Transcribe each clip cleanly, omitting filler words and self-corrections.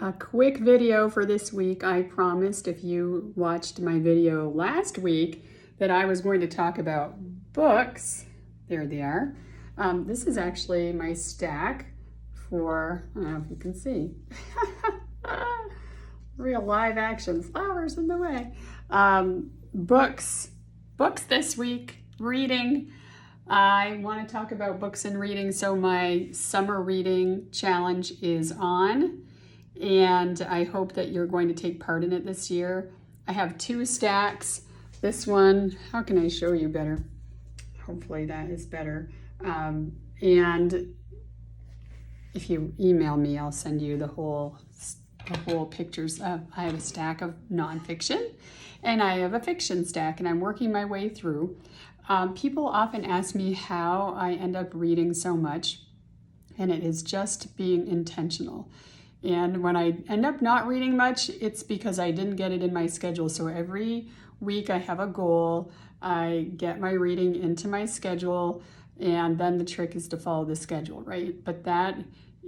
A quick video for this week. I promised if you watched my video last week that I was going to talk about books. There they are. This is actually my stack for, I don't know if you can see, real live action, flowers in the way. Books this week, reading. I want to talk about books and reading. So my summer reading challenge is on, and I hope that you're going to take part in it this year. I have 2 stacks. This one, how can I show you better? Hopefully that is better. And if you email me, I'll send you the whole pictures of, I have a stack of nonfiction and I have a fiction stack, and I'm working my way through. People often ask me how I end up reading so much, and it is just being intentional. And when I end up not reading much, it's because I didn't get it in my schedule. So every week I have a goal, I get my reading into my schedule, and then the trick is to follow the schedule, right? But that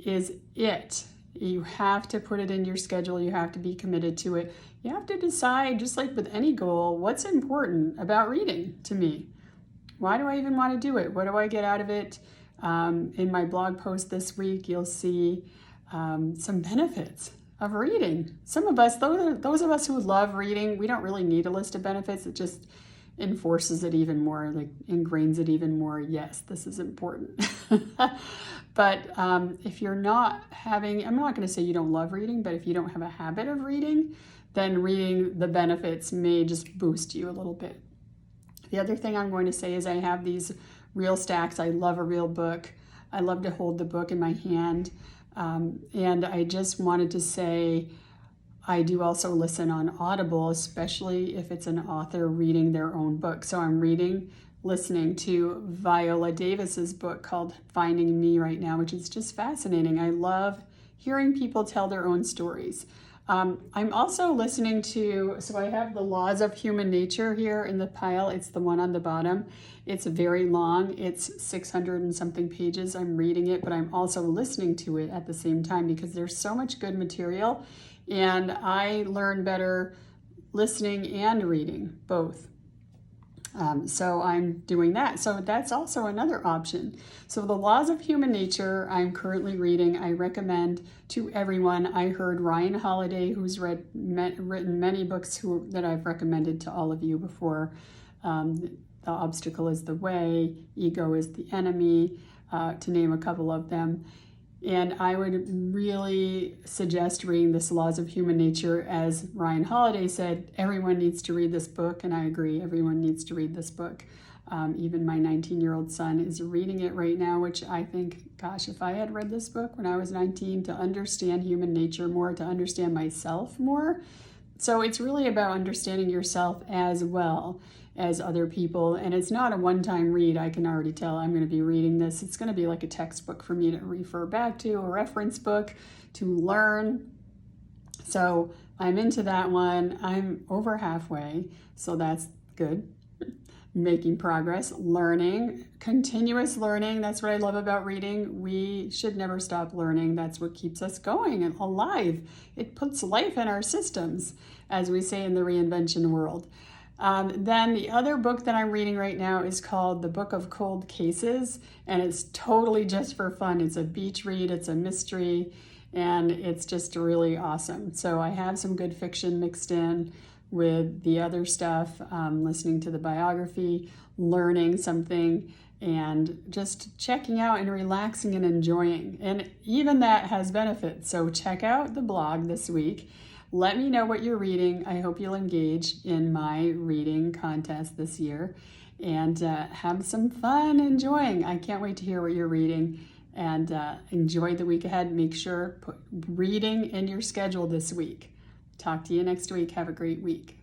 is it. You have to put it in your schedule. You have to be committed to it. You have to decide, just like with any goal, what's important about reading to me. Why do I even want to do it? What do I get out of it? In my blog post this week, you'll see some benefits of reading. Some of us, those of us who love reading, we don't really need a list of benefits. It just enforces it even more, like ingrains it even more. Yes, this is important. But if you're not having, I'm not going to say you don't love reading, but if you don't have a habit of reading, then reading, the benefits may just boost you a little bit. The other thing I'm going to say is I have these real stacks. I love a real book. I love to hold the book in my hand. And I just wanted to say, I do also listen on Audible, especially if it's an author reading their own book. So I'm listening to Viola Davis's book called Finding Me right now, which is just fascinating. I love hearing people tell their own stories. I'm also listening to, so I have The Laws of Human Nature here in the pile. It's the one on the bottom. It's very long. It's 600 and something pages. I'm reading it, but I'm also listening to it at the same time because there's so much good material, and I learn better listening and reading both. So I'm doing that. So that's also another option. So The Laws of Human Nature, I'm currently reading. I recommend to everyone. I heard Ryan Holiday, who's written many books that I've recommended to all of you before. The Obstacle is the Way, Ego is the Enemy, to name a couple of them. And I would really suggest reading this Laws of Human Nature. As Ryan Holiday said, everyone needs to read this book, and I agree, everyone needs to read this book. Even my 19-year-old son is reading it right now, which I think, gosh, if I had read this book when I was 19 to understand human nature more, to understand myself more. So it's really about understanding yourself as well as other people, and it's not a one-time read. I can already tell I'm going to be reading this. It's going to be like a textbook for me to refer back to, a reference book to learn. So I'm into that one. I'm over halfway, so that's good. Making progress, learning, continuous learning. That's what I love about reading. We should never stop learning. That's what keeps us going and alive. It puts life in our systems, as we say in the reinvention world. Then the other book that I'm reading right now is called The Book of Cold Cases, and it's totally just for fun. It's a beach read, it's a mystery, and it's just really awesome. So I have some good fiction mixed in with the other stuff, listening to the biography, learning something, and just checking out and relaxing and enjoying. And even that has benefits. So check out the blog this week. Let me know what you're reading. I hope you'll engage in my reading contest this year and have some fun enjoying. I can't wait to hear what you're reading, and enjoy the week ahead. Make sure put reading in your schedule this week. Talk to you next week. Have a great week.